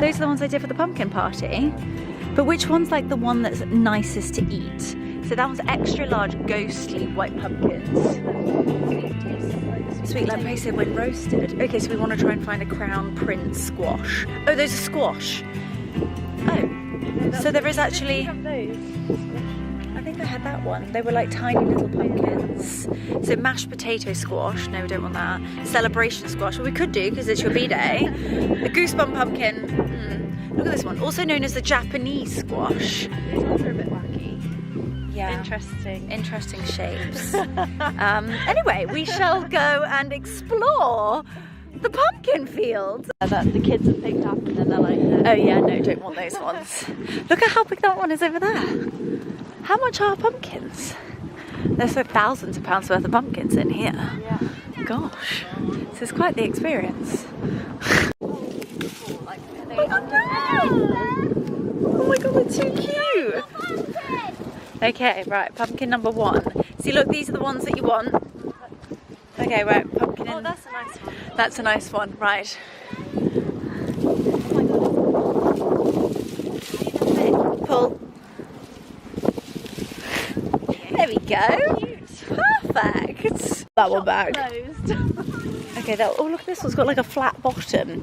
Those are the ones I did for the pumpkin party. But which one's like the one that's nicest to eat? So that one's extra large ghostly white pumpkins. Sweet like pasted when roasted. Okay, so we want to try and find a Crown Prince squash. Oh, those are squash. Oh, so there is actually... I think I had that one. They were like tiny little pumpkins. So mashed potato squash. No, we don't want that. Celebration squash. Well, we could do because it's your B-day. A goosebump pumpkin. Look at this one. Also known as the Japanese squash. These ones are a bit wacky. Yeah. Interesting shapes. Anyway, we shall go and explore the pumpkin field. That the kids have picked up and then they're like, no. Oh yeah, no, don't want those ones. Look at how big that one is over there. How much are pumpkins? There's like thousands of pounds worth of pumpkins in here. Yeah. Gosh, this is quite the experience. Oh my god, they're too cute. Okay, right, pumpkin number 1. See, look, these are the ones that you want. Okay, right, pumpkin in. Oh, that's a nice one. That's a nice one, right. Pull. There we go. Perfect. That one back. Okay, oh look, this one's got like a flat bottom.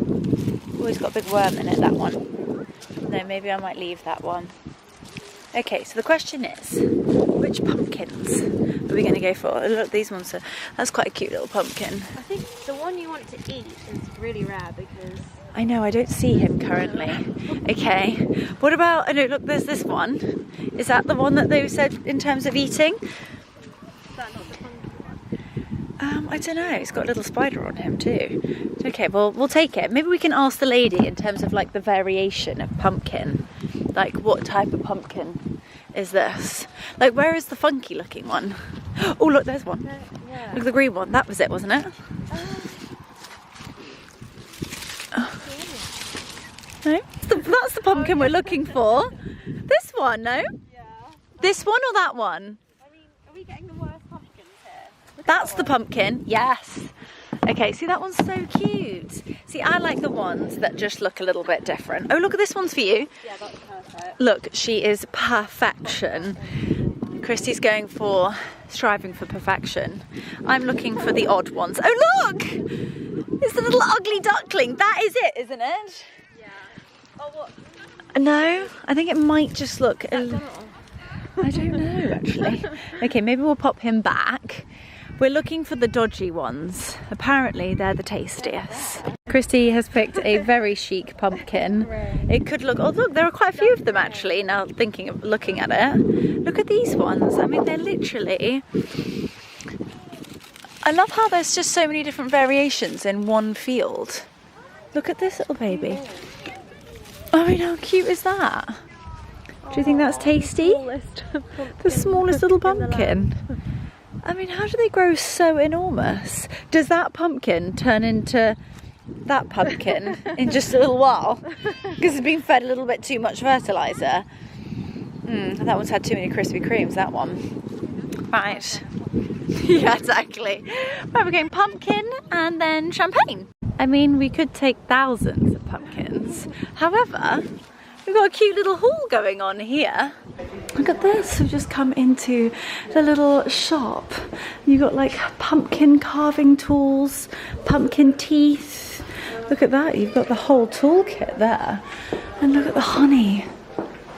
Oh, it's got a big worm in it, that one. No, maybe I might leave that one. Okay, so the question is, which pumpkins are we going to go for? Oh, look, these ones are, that's quite a cute little pumpkin. I think the one you want to eat is really rare because... I know, I don't see him currently. Okay, what about, oh no, look, there's this one. Is that the one that they said in terms of eating? Is that not the funky one? I don't know, it's got a little spider on him too. Okay, well, we'll take it. Maybe we can ask the lady in terms of like the variation of pumpkin. Like, what type of pumpkin is this? Like, where is the funky looking one? Oh, look, there's one. Yeah. Look, the green one. That was it, wasn't it? No? That's the pumpkin we're looking for. This one, no? Yeah. This one or that one? I mean, are we getting the worst pumpkins here? That's the pumpkin, yes. Okay, see, that one's so cute. See, I like the ones that just look a little bit different. Oh, look, this one's for you. Yeah, that's perfect. Look, she is perfection. Christy's going for, striving for perfection. I'm looking for the odd ones. Oh, look! It's the little ugly duckling. That is it, isn't it? Yeah. Oh, what? No, I think it might just look... Gone off? I don't know, actually. Okay, maybe we'll pop him back. We're looking for the dodgy ones. Apparently, they're the tastiest. Christy has picked a very chic pumpkin. It could look, oh look, there are quite a few of them actually, now thinking of looking at it. Look at these ones. I mean, they're literally... I love how there's just so many different variations in one field. Look at this little baby. I mean, how cute is that? Do you think that's tasty? The smallest little pumpkin. I mean, how do they grow so enormous? Does that pumpkin turn into that pumpkin in just a little while? Because it's been fed a little bit too much fertiliser. That one's had too many Krispy Kremes, that one. Right. Yeah, exactly. Right, we're going pumpkin and then champagne. I mean, we could take thousands of pumpkins. However, we've got a cute little haul going on here. Look at this, we've just come into the little shop. You've got like pumpkin carving tools, pumpkin teeth. Look at that, you've got the whole toolkit there. And look at the honey.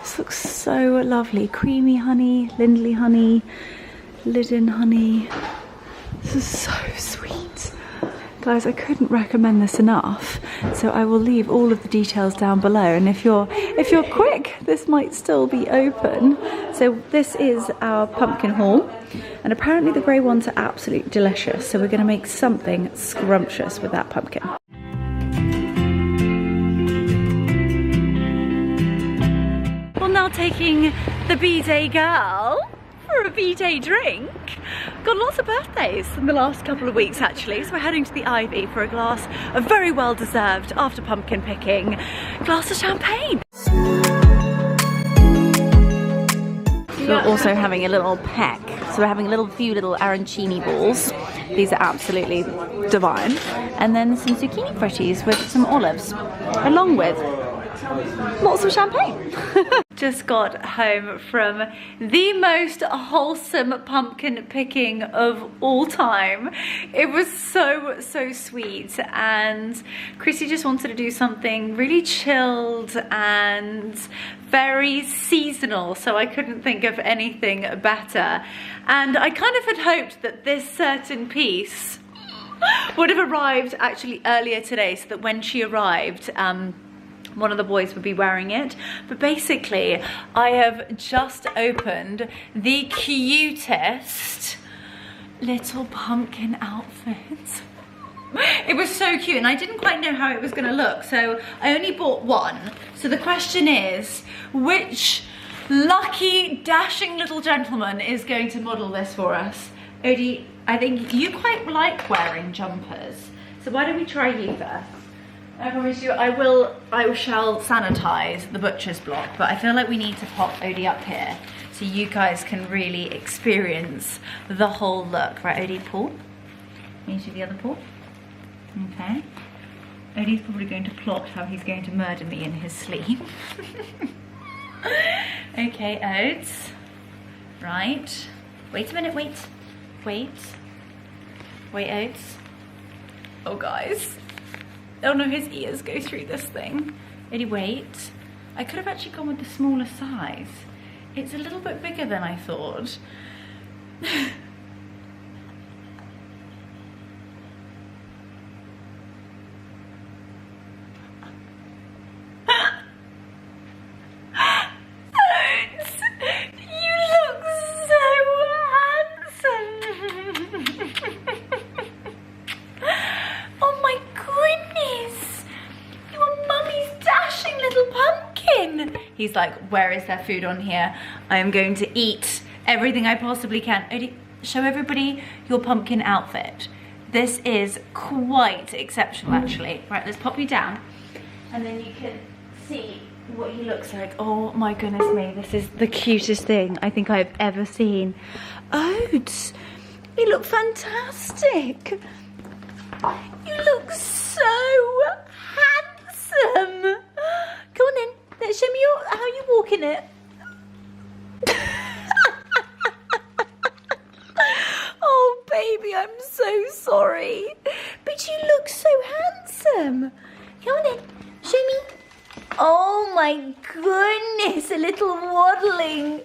This looks so lovely. Creamy honey, Lindley honey, Lydden honey. This is so sweet. Guys, I couldn't recommend this enough. So I will leave all of the details down below, and if you're quick, this might still be open. So this is our pumpkin haul, and apparently the grey ones are absolutely delicious. So we're going to make something scrumptious with that pumpkin. Well, now taking the B-Day girl for a B-Day drink. Got lots of birthdays in the last couple of weeks actually, so we're heading to the Ivy for a glass of very well deserved, after pumpkin picking, glass of champagne. We're also having a little peck, so we're having a few little arancini balls. These are absolutely divine. And then some zucchini fritties with some olives, along with lots of champagne. Just got home from the most wholesome pumpkin picking of all time. It was so sweet, and Chrissy just wanted to do something really chilled and very seasonal, so I couldn't think of anything better. And I kind of had hoped that this certain piece would have arrived actually earlier today, so that when she arrived, one of the boys would be wearing it. But basically, I have just opened the cutest little pumpkin outfit. It was so cute, and I didn't quite know how it was gonna look, so I only bought one. So the question is, which lucky, dashing little gentleman is going to model this for us? Odie, I think you quite like wearing jumpers, so why don't we try you first? I promise you, I shall sanitize the butcher's block, but I feel like we need to pop Odie up here so you guys can really experience the whole look. Right, Odie, pull. Can you do the other pull? Okay. Odie's probably going to plot how he's going to murder me in his sleep. Okay, Odes. Right. Wait a minute, wait. Wait, Odes. Oh, guys. Oh no, his ears go through this thing. Odie, wait. I could have actually gone with the smaller size. It's a little bit bigger than I thought. He's like, where is there food on here? I am going to eat everything I possibly can. Odie, show everybody your pumpkin outfit. This is quite exceptional, actually. Right, let's pop you down. And then you can see what he looks like. Oh my goodness me, this is the cutest thing I think I've ever seen. Odes, you look fantastic. You look so handsome. Come on then. Show me how you walk in it. Oh baby, I'm so sorry. But you look so handsome. Come on then, show me. Oh my goodness, a little waddling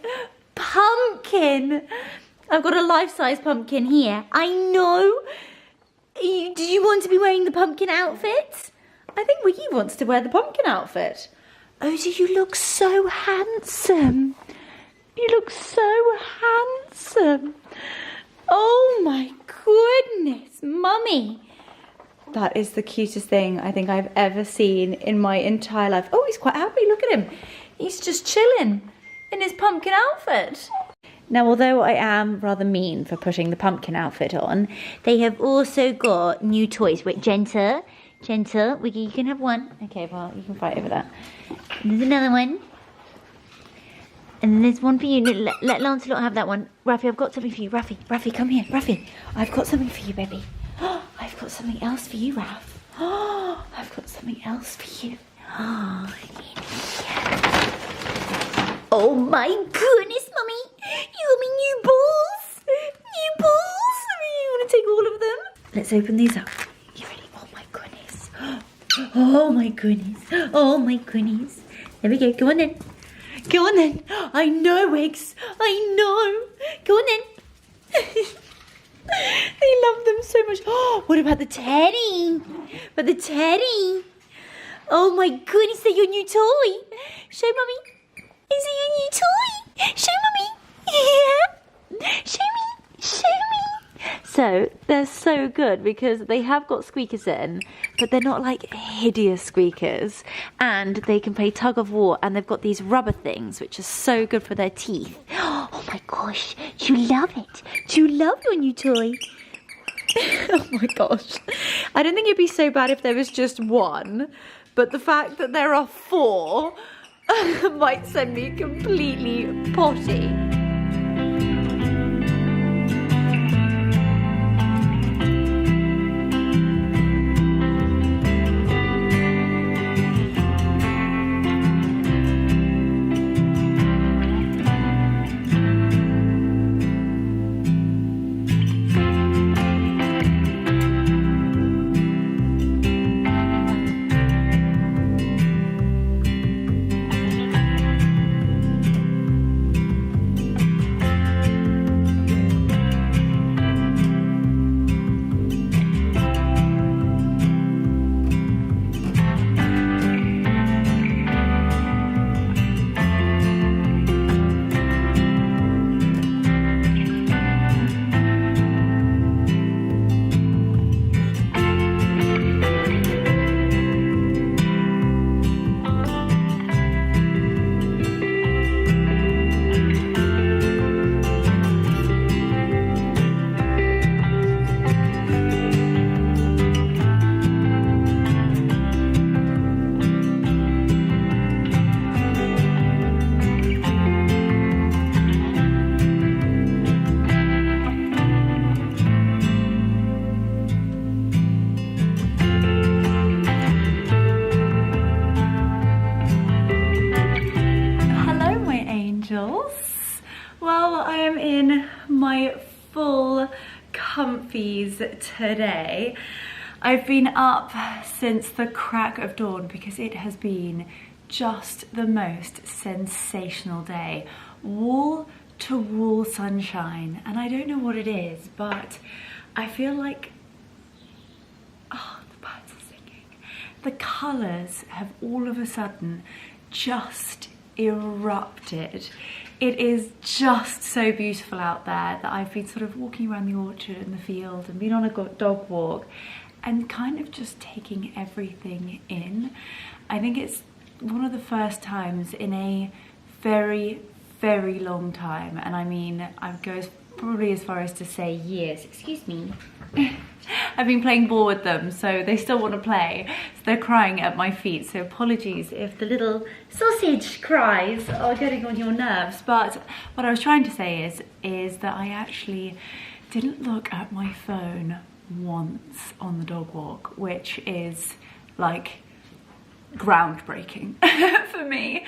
pumpkin. I've got a life-size pumpkin here. I know. Did you want to be wearing the pumpkin outfit? I think Wiggy wants to wear the pumpkin outfit. Odie, you look so handsome. You look so handsome. Oh my goodness, Mummy. That is the cutest thing I think I've ever seen in my entire life. Oh, he's quite happy, look at him. He's just chilling in his pumpkin outfit. Now, although I am rather mean for putting the pumpkin outfit on, they have also got new toys. Wait, Gentle, Wiggy, you can have one. Okay, well, you can fight over that. And there's another one. And then there's one for you. Let Lancelot have that one. Raffy, I've got something for you. Raffy, come here. Raffy, I've got something for you, baby. I've got something else for you, Raff. I've got something else for you. Oh my goodness, Mummy. You got me new balls. New balls. You want to take all of them? Let's open these up. You ready? Oh my goodness. Oh my goodness. Oh my goodness. There we go. Go on then. Go on then. I know, Eggs. I know. Go on then. They love them so much. Oh, what about the teddy? But the teddy. Oh my goodness, they're your new toy. Show Mummy. Is it your new toy? Show Mummy. Yeah. Show me. Show me. So, they're so good because they have got squeakers in, but they're not like hideous squeakers. And they can play tug of war, and they've got these rubber things, which are so good for their teeth. Oh my gosh, do you love it? Do you love your new toy? Oh my gosh. I don't think it'd be so bad if there was just one, but the fact that there are 4 might send me completely potty. Well, I am in my full comfies today. I've been up since the crack of dawn because it has been just the most sensational day. wall-to-wall sunshine, and I don't know what it is, but I feel like, oh, the birds are singing. The colours have all of a sudden just erupted. It is just so beautiful out there that I've been sort of walking around the orchard and the field and been on a dog walk and kind of just taking everything in. I think it's one of the first times in a very, very long time, and I mean, I would go probably as far as to say years. Excuse me. I've been playing ball with them, so they still want to play. So they're crying at my feet, so apologies if the little sausage cries are getting on your nerves. But what I was trying to say is that I actually didn't look at my phone once on the dog walk, which is like groundbreaking for me,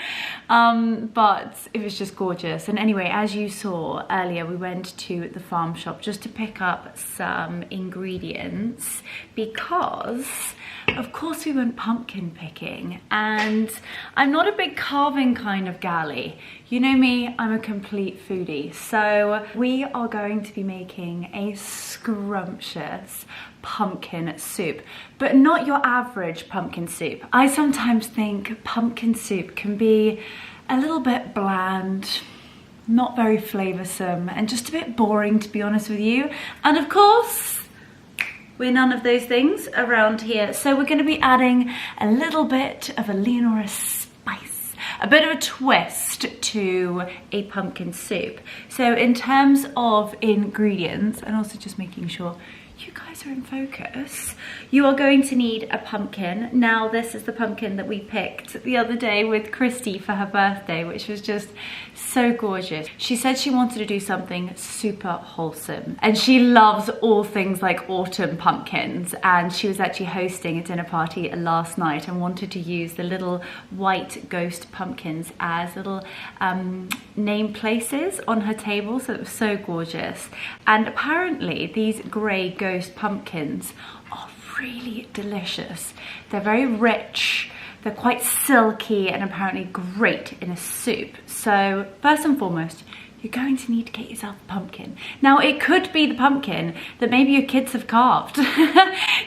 but it was just gorgeous. And anyway, as you saw earlier, we went to the farm shop just to pick up some ingredients because of course we went pumpkin picking, and I'm not a big carving kind of galley. You know me, I'm a complete foodie. So we are going to be making a scrumptious pumpkin soup, but not your average pumpkin soup. I sometimes think pumpkin soup can be a little bit bland, not very flavoursome, and just a bit boring, to be honest with you. And of course, we're none of those things around here. So we're going to be adding a little bit of a Leonora spice, a bit of a twist to a pumpkin soup. So in terms of ingredients, and also just making sure you guys are in focus, you are going to need a pumpkin. Now, this is the pumpkin that we picked the other day with Christy for her birthday, which was just so gorgeous. She said she wanted to do something super wholesome, and she loves all things like autumn pumpkins, and she was actually hosting a dinner party last night and wanted to use the little white ghost pumpkins as little name places on her table, so it was so gorgeous. And apparently these grey ghost pumpkins are really delicious. They're very rich, they're quite silky, and apparently great in a soup. So first and foremost, you're going to need to get yourself a pumpkin. Now, it could be the pumpkin that maybe your kids have carved.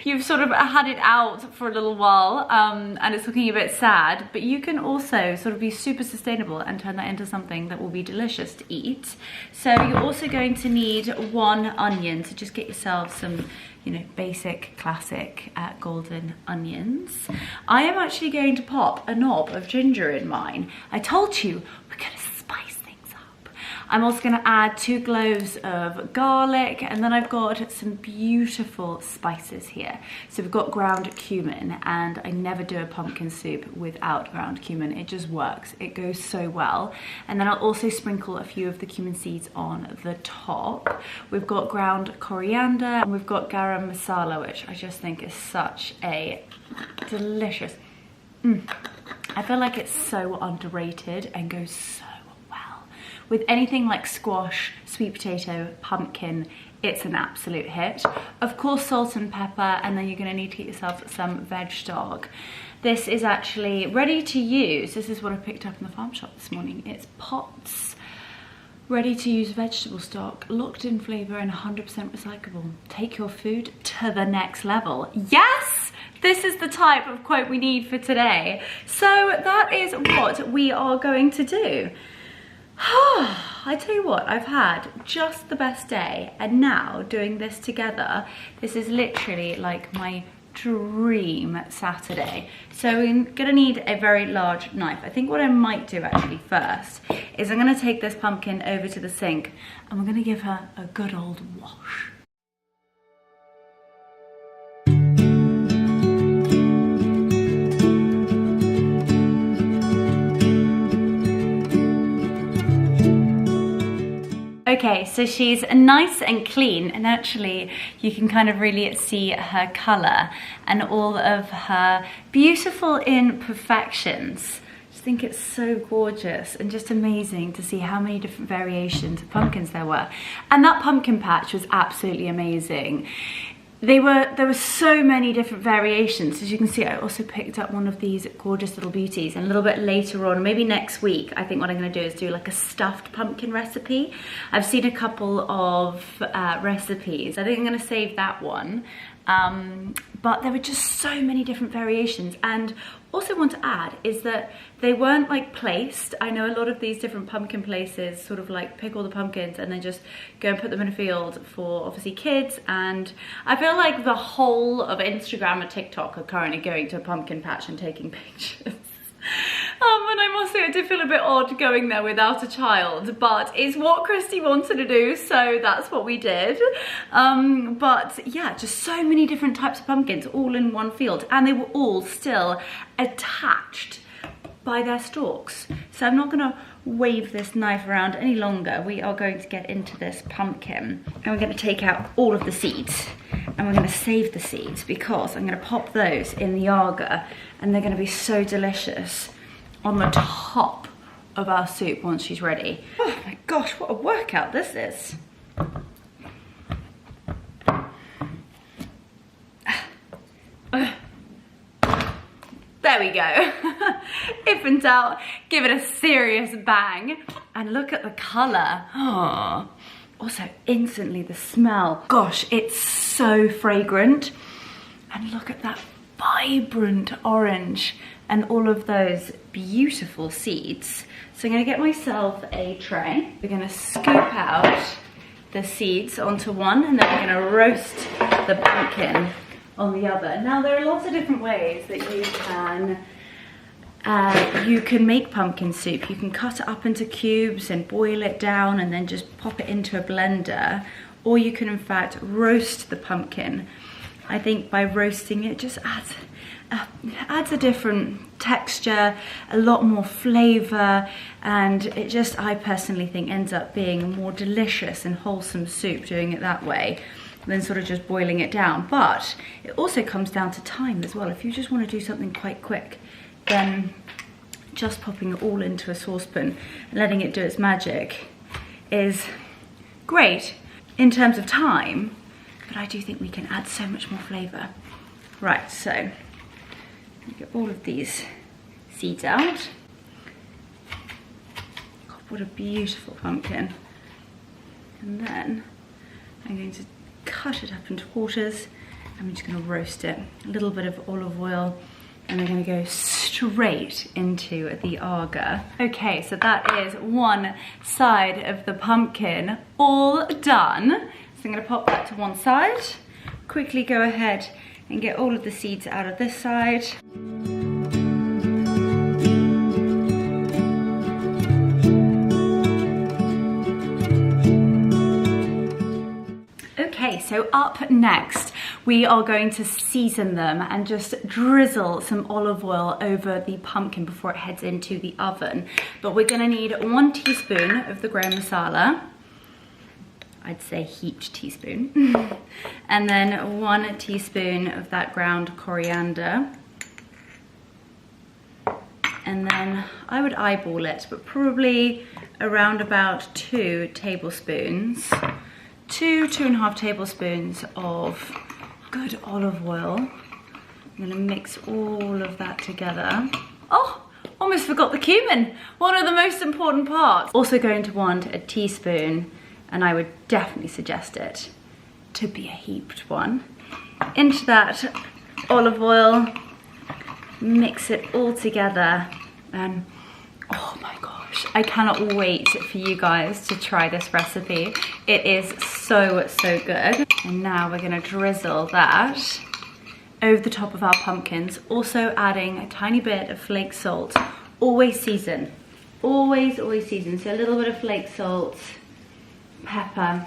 You've sort of had it out for a little while and it's looking a bit sad, but you can also sort of be super sustainable and turn that into something that will be delicious to eat. So you're also going to need 1 onion, so just get yourself some, you know, basic, classic golden onions. I am actually going to pop a knob of ginger in mine. I told you, we're gonna spice things up. I'm also gonna add 2 cloves of garlic, and then I've got some beautiful spices here. So we've got ground cumin, and I never do a pumpkin soup without ground cumin. It just works, it goes so well. And then I'll also sprinkle a few of the cumin seeds on the top. We've got ground coriander, and we've got garam masala, which I just think is such a delicious, I feel like it's so underrated and goes so well with anything like squash, sweet potato, pumpkin. It's an absolute hit. Of course, salt and pepper, and then you're going to need to get yourself some veg stock. This is actually ready to use. This is what I picked up in the farm shop this morning. It's Potts ready to use vegetable stock, locked in flavour and 100% recyclable. Take your food to the next level. Yes! This is the type of quote we need for today. So that is what we are going to do. I tell you what, I've had just the best day, and now doing this together, this is literally like my dream Saturday. So we're gonna need a very large knife. I think what I might do actually first is I'm gonna take this pumpkin over to the sink and we're gonna give her a good old wash. Okay, so she's nice and clean, and actually you can kind of really see her colour and all of her beautiful imperfections. I just think it's so gorgeous and just amazing to see how many different variations of pumpkins there were. And that pumpkin patch was absolutely amazing. there were so many different variations. As you can see, I also picked up one of these gorgeous little beauties, and a little bit later on, maybe next week, I think what I'm going to do is do like a stuffed pumpkin recipe. I've seen a couple of recipes. I think I'm going to save that one. But there were just so many different variations. And also want to add is that they weren't like placed. I know a lot of these different pumpkin places sort of like pick all the pumpkins and then just go and put them in a field for obviously kids. And I feel like the whole of Instagram and TikTok are currently going to a pumpkin patch and taking pictures. And I must say I did feel a bit odd going there without a child, but it's what Christy wanted to do, so that's what we did. But yeah, just so many different types of pumpkins all in one field, and they were all still attached by their stalks. So I'm not gonna wave this knife around any longer. We are going to get into this pumpkin, and we're gonna take out all of the seeds, and we're gonna save the seeds because I'm gonna pop those in the agar, and they're gonna be so delicious on the top of our soup once she's ready. Oh my gosh, what a workout this is. There we go. If in doubt, give it a serious bang. And look at the colour. Oh. Also, instantly the smell. Gosh, it's so fragrant. And look at that vibrant orange and all of those beautiful seeds. So I'm gonna get myself a tray. We're gonna scoop out the seeds onto one, and then we're gonna roast the pumpkin on the other. Now there are lots of different ways that you can make pumpkin soup. You can cut it up into cubes and boil it down and then just pop it into a blender, or you can in fact roast the pumpkin. I think by roasting it just adds a different texture, a lot more flavour, and it just, I personally think, ends up being a more delicious and wholesome soup doing it that way than sort of just boiling it down. But it also comes down to time as well. If you just want to do something quite quick, then just popping it all into a saucepan and letting it do its magic is great in terms of time, but I do think we can add so much more flavour. Right, so get all of these seeds out. God, what a beautiful pumpkin. And then I'm going to cut it up into quarters. I'm just going to roast it. A little bit of olive oil, and we're going to go straight into the agar. Okay, so that is one side of the pumpkin all done. So I'm going to pop that to one side. Quickly go ahead and get all of the seeds out of this side. Okay, so up next, we are going to season them and just drizzle some olive oil over the pumpkin before it heads into the oven. But we're gonna need 1 teaspoon of the garam masala. I'd say heaped teaspoon. And then 1 teaspoon of that ground coriander. And then I would eyeball it, but probably around about 2 tablespoons. 2.5 tablespoons of good olive oil. I'm gonna mix all of that together. Oh, almost forgot the cumin. One of the most important parts. Also going to want a teaspoon, and I would definitely suggest it to be a heaped one. Into that olive oil, mix it all together, and oh my gosh, I cannot wait for you guys to try this recipe. It is so, so good. And now we're gonna drizzle that over the top of our pumpkins, also adding a tiny bit of flake salt. Always season, always season. So a little bit of flake salt, pepper,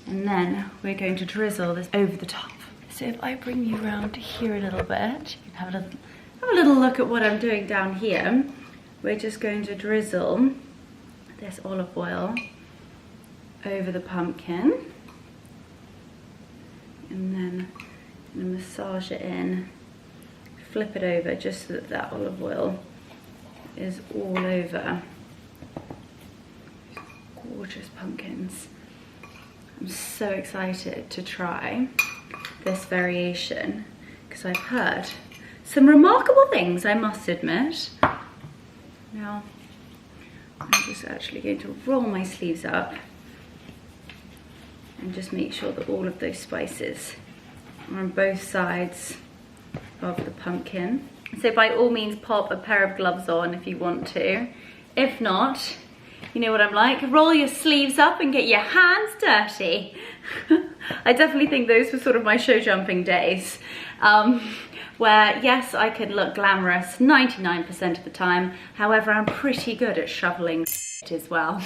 and then we're going to drizzle this over the top. So if I bring you around here a little bit, you can have a little look at what I'm doing down here. We're just going to drizzle this olive oil over the pumpkin, and then I'm gonna massage it in, flip it over just so that that olive oil is all over. Gorgeous pumpkins. I'm so excited to try. this variation because I've heard some remarkable things, I must admit. Now, I'm just actually going to roll my sleeves up and just make sure that all of those spices are on both sides of the pumpkin. So by all means, pop a pair of gloves on if you want to. If not, you know what I'm like, roll your sleeves up and get your hands dirty. I definitely think those were sort of my show jumping days, where yes, I could look glamorous 99% of the time. However, I'm pretty good at shoveling as well.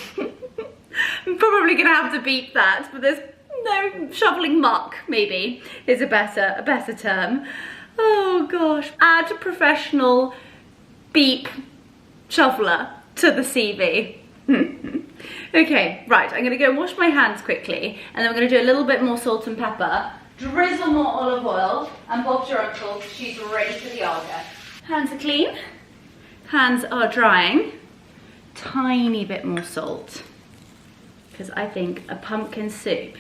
I'm probably gonna have to beep that, but there's no, shoveling muck maybe is a better term. Oh gosh, add professional beep shoveler to the CV. Okay, right, I'm gonna go wash my hands quickly, and then we're gonna do a little bit more salt and pepper, drizzle more olive oil, and Bob's your uncle, she's ready for the arga. Hands are clean, hands are drying, tiny bit more salt, because I think a pumpkin soup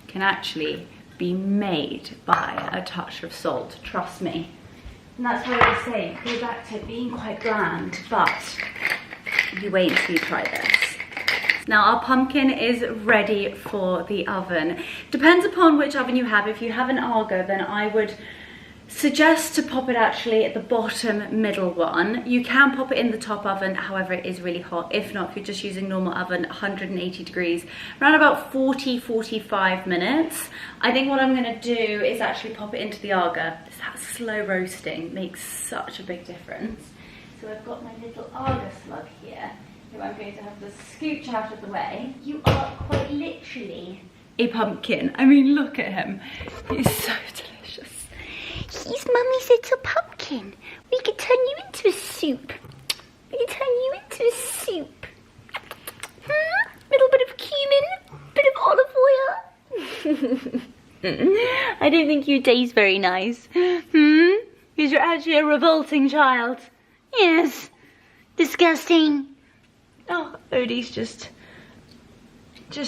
can actually be made by a touch of salt, trust me. And that's why I say, go back to being quite bland, but you wait until you try this. Now our pumpkin is ready for the oven. Depends upon which oven you have. If you have an Argo, then I would suggest to pop it actually at the bottom middle one. You can pop it in the top oven, however it is really hot. If not, if you're just using normal oven, 180 degrees, around about 40-45 minutes. I think what I'm gonna do is actually pop it into the Arga. That slow roasting makes such a big difference. So I've got my little Arga slug here, who I'm going to have to scooch out of the way. You are quite literally a pumpkin. I mean, look at him. He's so delicious. He's Mummy's little pumpkin. We could turn you into a soup. We could turn you into a soup. Little bit of cumin, bit of olive oil. I don't think you taste very nice. Because you're actually a revolting child. Yes. Disgusting. Oh, Odie's just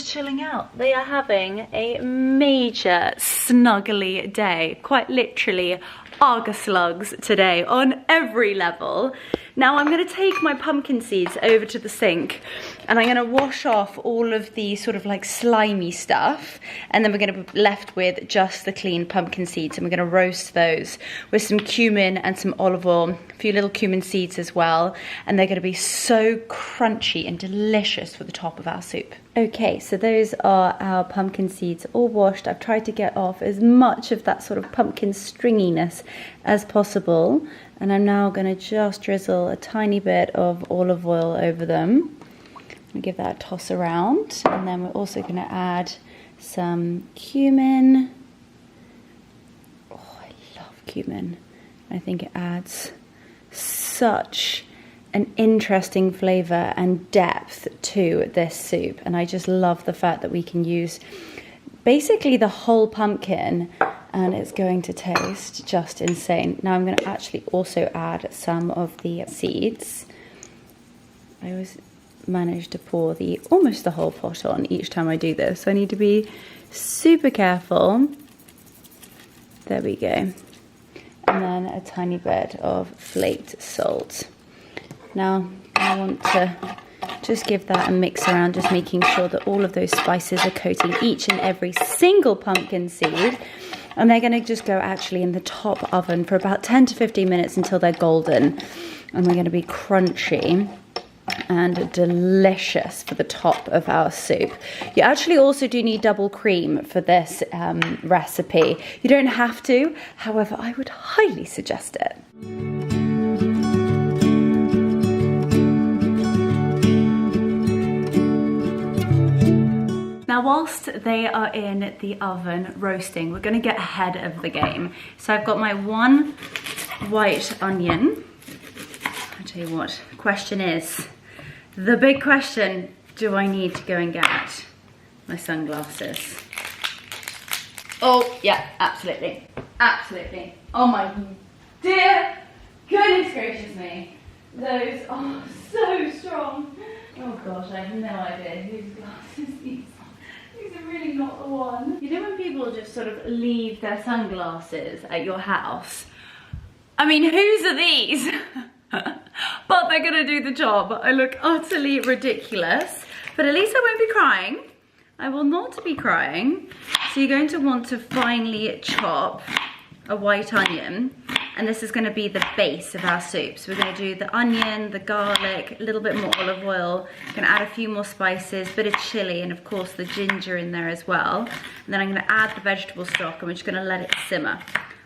chilling out. They are having a major snuggly day. Quite literally, Arga slugs today on every level. Now I'm going to take my pumpkin seeds over to the sink and I'm going to wash off all of the sort of like slimy stuff, and then we're going to be left with just the clean pumpkin seeds, and we're going to roast those with some cumin and some olive oil, a few little cumin seeds as well, and they're going to be so crunchy and delicious for the top of our soup. Okay, so those are our pumpkin seeds all washed. I've tried to get off as much of that sort of pumpkin stringiness as possible, and I'm now going to just drizzle a tiny bit of olive oil over them. I'm going to give that a toss around, and then we're also going to add some cumin. Oh, I love cumin. I think it adds such an interesting flavour and depth to this soup, and I just love the fact that we can use basically the whole pumpkin and it's going to taste just insane. Now I'm going to actually also add some of the seeds. I always manage to pour almost the whole pot on each time I do this, so I need to be super careful. There we go. And then a tiny bit of flaked salt. Now I want to just give that a mix around, just making sure that all of those spices are coating each and every single pumpkin seed. And they're going to just go actually in the top oven for about 10 to 15 minutes until they're golden. And they're going to be crunchy and delicious for the top of our soup. You actually also do need double cream for this recipe. You don't have to, however, I would highly suggest it. Now, whilst they are in the oven roasting, we're going to get ahead of the game. So I've got my one white onion. I'll tell you what, the question is, the big question, do I need to go and get my sunglasses? Oh, yeah, absolutely. Absolutely. Oh my dear goodness gracious me. Those are so strong. Oh gosh, I have no idea whose glasses these are. These are really not the one. You know when people people just sort of leave their sunglasses at your house. I mean, whose are these? But they're gonna do the job. I look utterly ridiculous, but at least I won't be crying. I will not be crying. So you're going to want to finely chop a white onion, and this is going to be the base of our soup. So we're going to do the onion, the garlic, a little bit more olive oil, going to add a few more spices, bit of chili, and of course the ginger in there as well. And then I'm going to add the vegetable stock, and we're just going to let it simmer.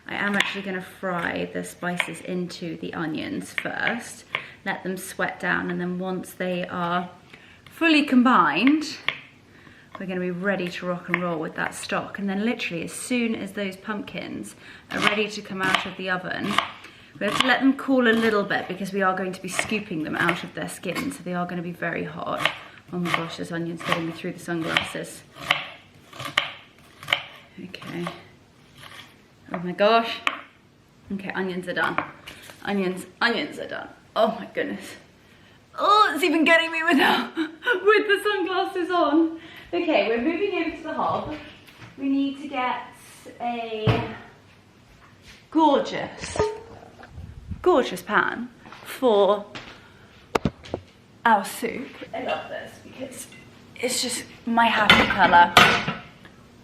I am actually going to fry the spices into the onions first, let them sweat down, and then once they are fully combined, we're going to be ready to rock and roll with that stock. And then literally as soon as those pumpkins are ready to come out of the oven, we have to let them cool a little bit because we are going to be scooping them out of their skin, so they are going to be very hot. Oh my gosh, this onion's getting me through the sunglasses. Okay. Oh my gosh. Okay, onions are done. Onions are done. Oh my goodness. Oh, it's even getting me with the sunglasses on. Okay, we're moving over to the hob. We need to get a gorgeous pan for our soup. I love this because it's just my happy colour.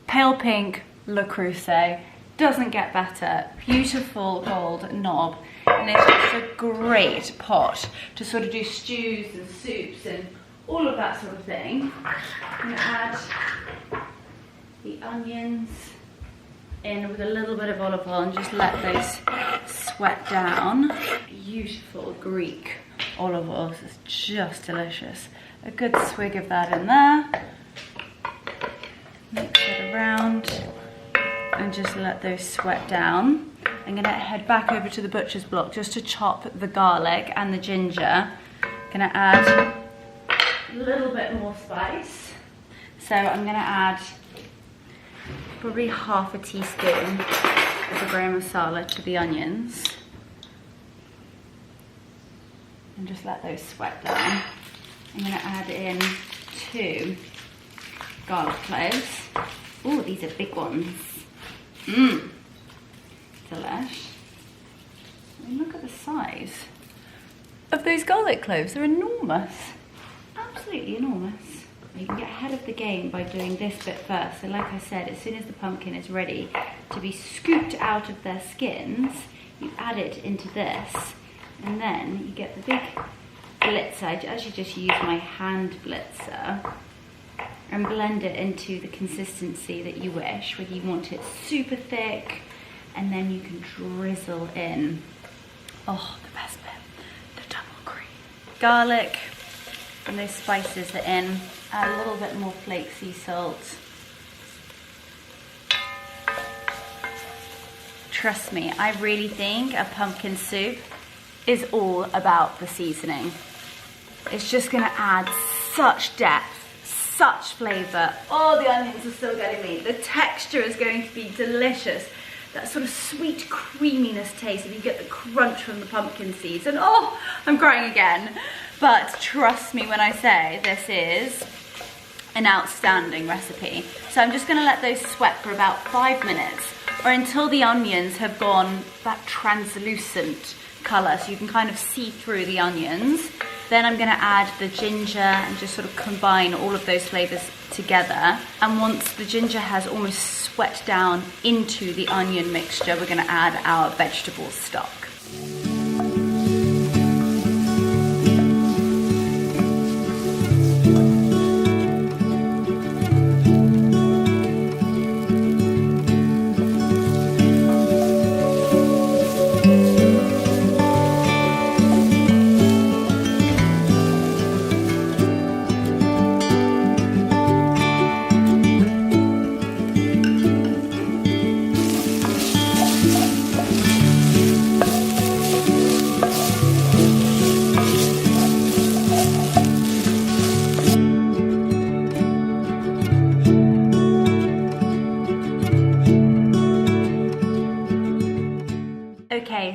Pale pink Le Creuset. Doesn't get better. Beautiful gold knob. And it's just a great pot to sort of do stews and soups and all of that sort of thing. I'm going to add the onions in with a little bit of olive oil and just let those sweat down. Beautiful Greek olive oil. This is just delicious. A good swig of that in there. Mix it around and just let those sweat down. I'm going to head back over to the butcher's block just to chop the garlic and the ginger. I'm going to add a little bit more spice. So I'm going to add probably half a teaspoon of the garam masala to the onions. And just let those sweat down. I'm going to add in 2 garlic cloves. Oh, these are big ones. Mmm. Delish. I mean, look at the size of those garlic cloves. They're enormous. Absolutely enormous. You can get ahead of the game by doing this bit first. So like I said, as soon as the pumpkin is ready to be scooped out of their skins, you add it into this. And then you get the big blitzer. I actually just use my hand blitzer and blend it into the consistency that you wish, whether you want it super thick, and then you can drizzle in, oh, the best bit, the double cream. Garlic and those spices are in. Add a little bit more flake sea salt. Trust me, I really think a pumpkin soup is all about the seasoning. It's just gonna add such depth, such flavour. Oh, the onions are still getting me. The texture is going to be delicious. That sort of sweet creaminess taste, if you get the crunch from the pumpkin seeds. And oh, I'm crying again. But trust me when I say this is an outstanding recipe. So I'm just gonna let those sweat for about 5 minutes, or until the onions have gone that translucent colour, so you can kind of see through the onions. Then I'm gonna add the ginger and just sort of combine all of those flavours together. And once the ginger has almost sweat down into the onion mixture, we're gonna add our vegetable stock.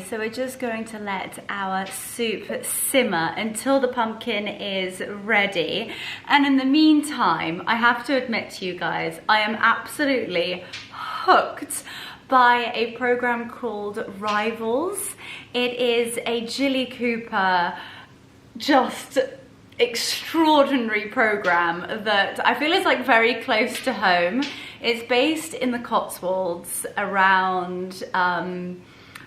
Okay, so we're just going to let our soup simmer until the pumpkin is ready. And in the meantime, I have to admit to you guys, I am absolutely hooked by a program called Rivals. It is a Jilly Cooper, just extraordinary program that I feel is like very close to home. It's based in the Cotswolds around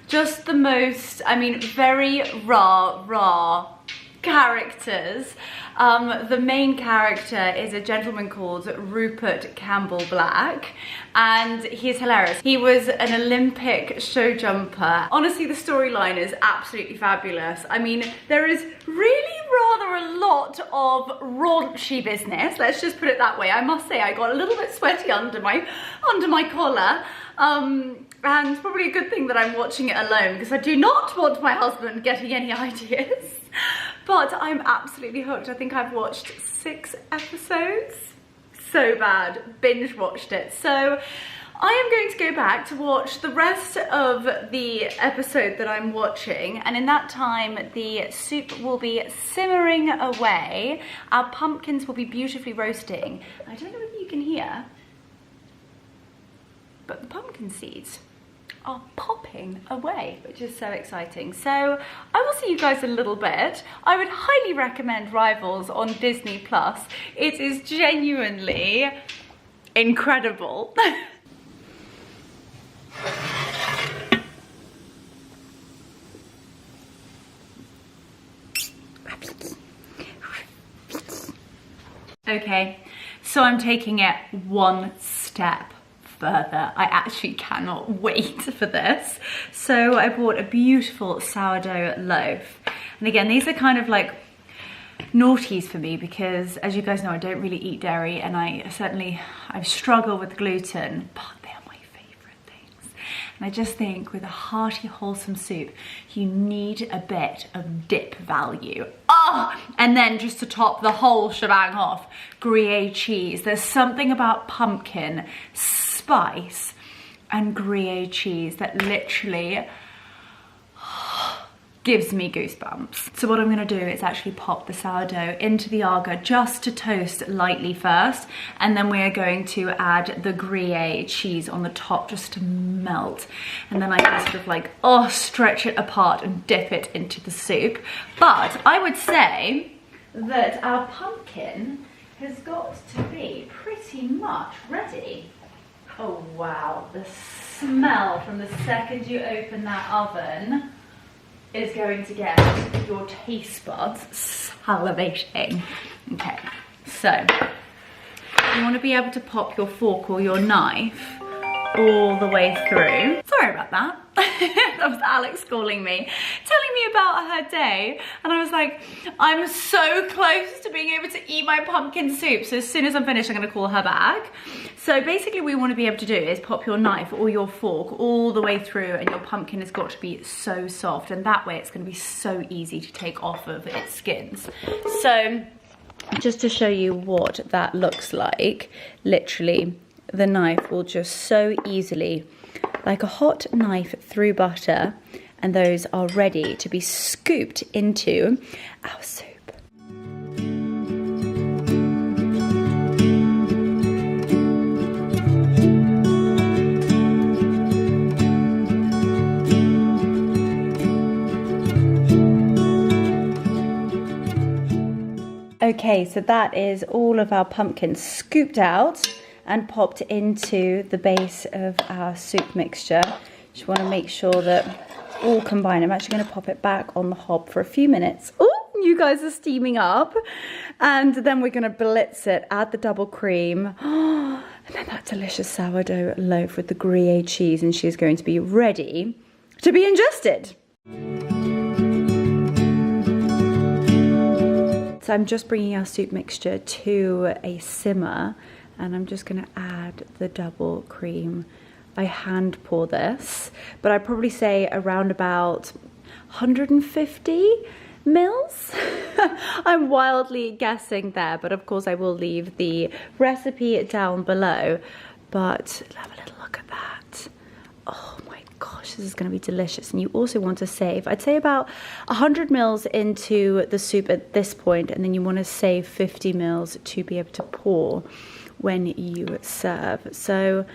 just the most, I mean, very raw characters. The main character is a gentleman called Rupert Campbell Black, and he's hilarious. He was an Olympic show jumper. Honestly, the storyline is absolutely fabulous. I mean, there is really rather a lot of raunchy business, let's just put it that way. I must say I got a little bit sweaty under my collar. And it's probably a good thing that I'm watching it alone, because I do not want my husband getting any ideas. But I'm absolutely hooked. I think I've watched 6 episodes. So bad, binge watched it. So I am going to go back to watch the rest of the episode that I'm watching, and in that time the soup will be simmering away. Our pumpkins will be beautifully roasting. I don't know if you can hear, but the pumpkin seeds are popping away, which is so exciting. So I will see you guys in a little bit. I would highly recommend Rivals on Disney Plus. It is genuinely incredible. Okay, so I'm taking it one step further. I actually cannot wait for this. So I bought a beautiful sourdough loaf. And again, these are kind of like naughties for me because, as you guys know, I don't really eat dairy, and I struggle with gluten, but they are my favorite things. And I just think with a hearty, wholesome soup, you need a bit of dip value. And then just to top the whole shebang off, Gruyere cheese. There's something about pumpkin spice and Gruyere cheese that literally gives me goosebumps. So what I'm gonna do is actually pop the sourdough into the agar just to toast lightly first, and then we're going to add the Gruyere cheese on the top just to melt. And then I can sort of like, stretch it apart and dip it into the soup. But I would say that our pumpkin has got to be pretty much ready. Oh wow, the smell from the second you open that oven is going to get your taste buds salivating. Okay, so you want to be able to pop your fork or your knife all the way through. Sorry about that. That was Alex calling me, telling me about her day, and I was like, I'm so close to being able to eat my pumpkin soup. So as soon as I'm finished, I'm going to call her back. So basically what we want to be able to do is pop your knife or your fork all the way through, and your pumpkin has got to be so soft, and that way it's going to be so easy to take off of its skins. So just to show you what that looks like, literally the knife will just so easily, like a hot knife through butter, and those are ready to be scooped into our soup. Okay, so that is all of our pumpkins scooped out and popped into the base of our soup mixture. Just want to make sure that all combined. I'm actually going to pop it back on the hob for a few minutes. Oh, you guys are steaming up. And then we're going to blitz it, add the double cream. And then that delicious sourdough loaf with the Gruyere cheese, and she's going to be ready to be ingested. So I'm just bringing our soup mixture to a simmer, and I'm just going to add the double cream. I hand pour this, but I'd probably say around about 150 mils. I'm wildly guessing there, but of course I will leave the recipe down below. But have a little look at that. Oh my gosh, this is going to be delicious. And you also want to save, I'd say about 100 mils into the soup at this point, and then you want to save 50 mils to be able to pour when you serve. So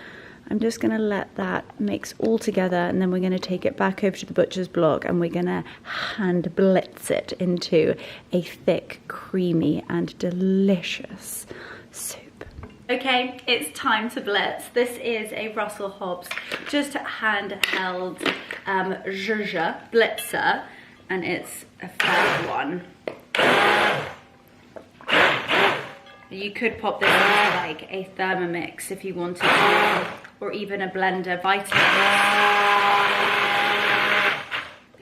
I'm just going to let that mix all together, and then we're going to take it back over to the butcher's block and we're going to hand blitz it into a thick, creamy and delicious soup. Okay, it's time to blitz. This is a Russell Hobbs just handheld zhuzh blitzer, and it's a fair one. You could pop this into like a Thermomix if you wanted to, or even a blender Vitamix.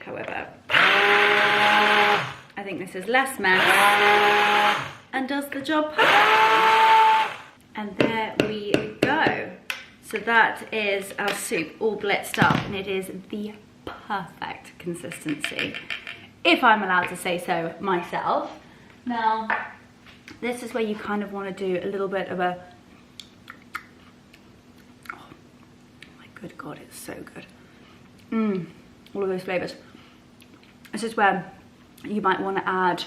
However, I think this is less mess and does the job perfectly. And there we go. So that is our soup all blitzed up, and it is the perfect consistency, if I'm allowed to say so myself. Now, this is where you kind of want to do a little bit of a, oh my good God, it's so good. All of those flavors. This is where you might want to add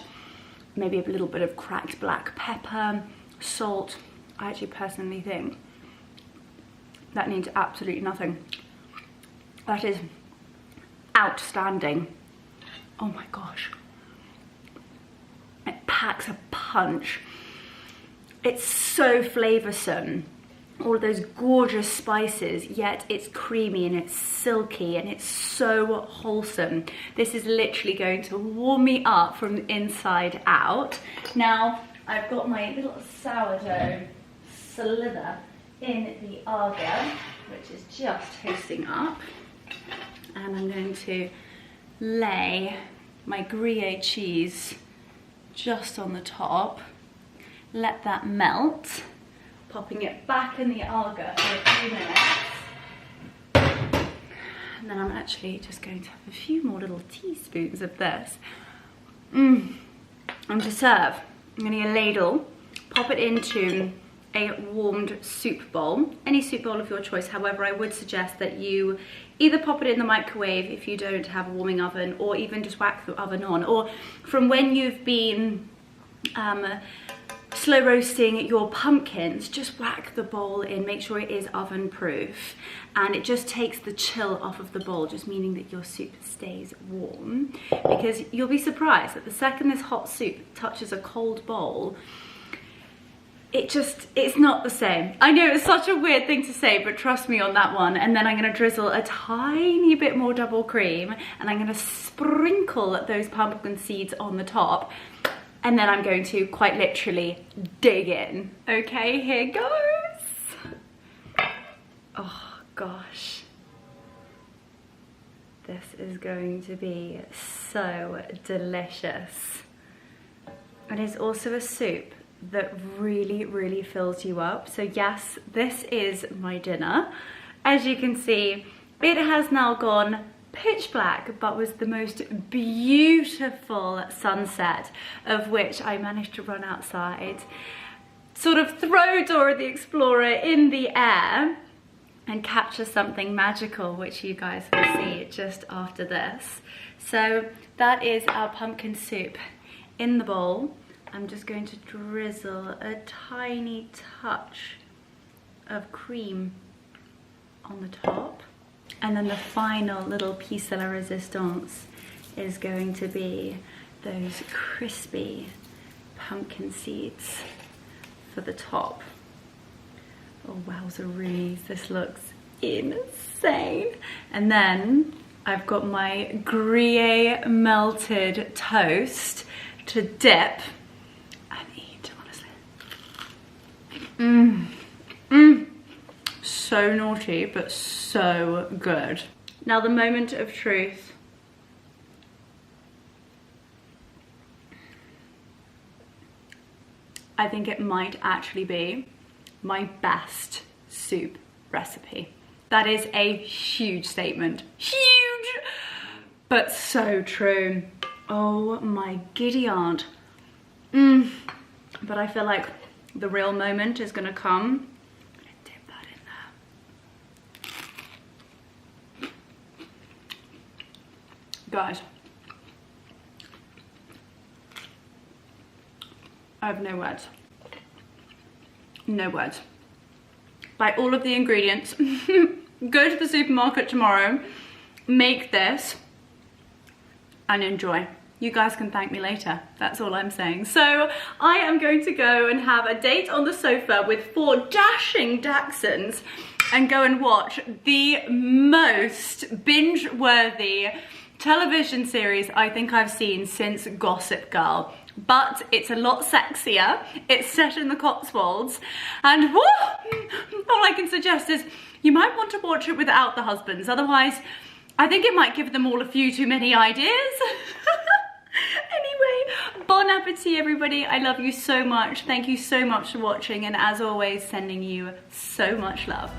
maybe a little bit of cracked black pepper, salt. I actually personally think that needs absolutely nothing. That is outstanding. Oh my gosh. It packs a punch. It's so flavoursome. All of those gorgeous spices, yet it's creamy and it's silky and it's so wholesome. This is literally going to warm me up from the inside out. Now, I've got my little sourdough slither in the Arga, which is just toasting up. And I'm going to lay my Gruyere cheese just on the top, let that melt, popping it back in the Arga for a few minutes. And then I'm actually just going to have a few more little teaspoons of this. And to serve, I'm going to get a ladle, pop it into a warmed soup bowl, any soup bowl of your choice. However, I would suggest that you either pop it in the microwave if you don't have a warming oven, or even just whack the oven on, or from when you've been slow roasting your pumpkins, just whack the bowl in, make sure it is oven proof, and it just takes the chill off of the bowl, just meaning that your soup stays warm, because you'll be surprised that the second this hot soup touches a cold bowl, it's not the same. I know it's such a weird thing to say, but trust me on that one. And then I'm gonna drizzle a tiny bit more double cream, and I'm gonna sprinkle those pumpkin seeds on the top. And then I'm going to quite literally dig in. Okay, here goes. Oh gosh. This is going to be so delicious. And it's also a soup that really, really fills you up. So yes, this is my dinner. As you can see, it has now gone pitch black, but was the most beautiful sunset, of which I managed to run outside, sort of throw Dora the Explorer in the air and capture something magical, which you guys will see just after this. So that is our pumpkin soup in the bowl. I'm just going to drizzle a tiny touch of cream on the top. And then the final little piece de la resistance is going to be those crispy pumpkin seeds for the top. Oh, wowzeries, this looks insane. And then I've got my Gruyere melted toast to dip and eat, honestly. So naughty, but so good. Now the moment of truth. I think it might actually be my best soup recipe. That is a huge statement. Huge! But so true. Oh my giddy aunt. But I feel like the real moment is gonna come. I'm gonna dip that in Guys, I have no words. No words. Buy all of the ingredients. Go to the supermarket tomorrow. Make this. And enjoy. You guys can thank me later. That's all I'm saying. So I am going to go and have a date on the sofa with 4 dashing Dachshunds and go and watch the most binge-worthy television series I think I've seen since Gossip Girl. But it's a lot sexier. It's set in the Cotswolds. And woo, all I can suggest is you might want to watch it without the husbands. Otherwise, I think it might give them all a few too many ideas. Anyway, bon appetit everybody. I love you so much. Thank you so much for watching, and as always, sending you so much love.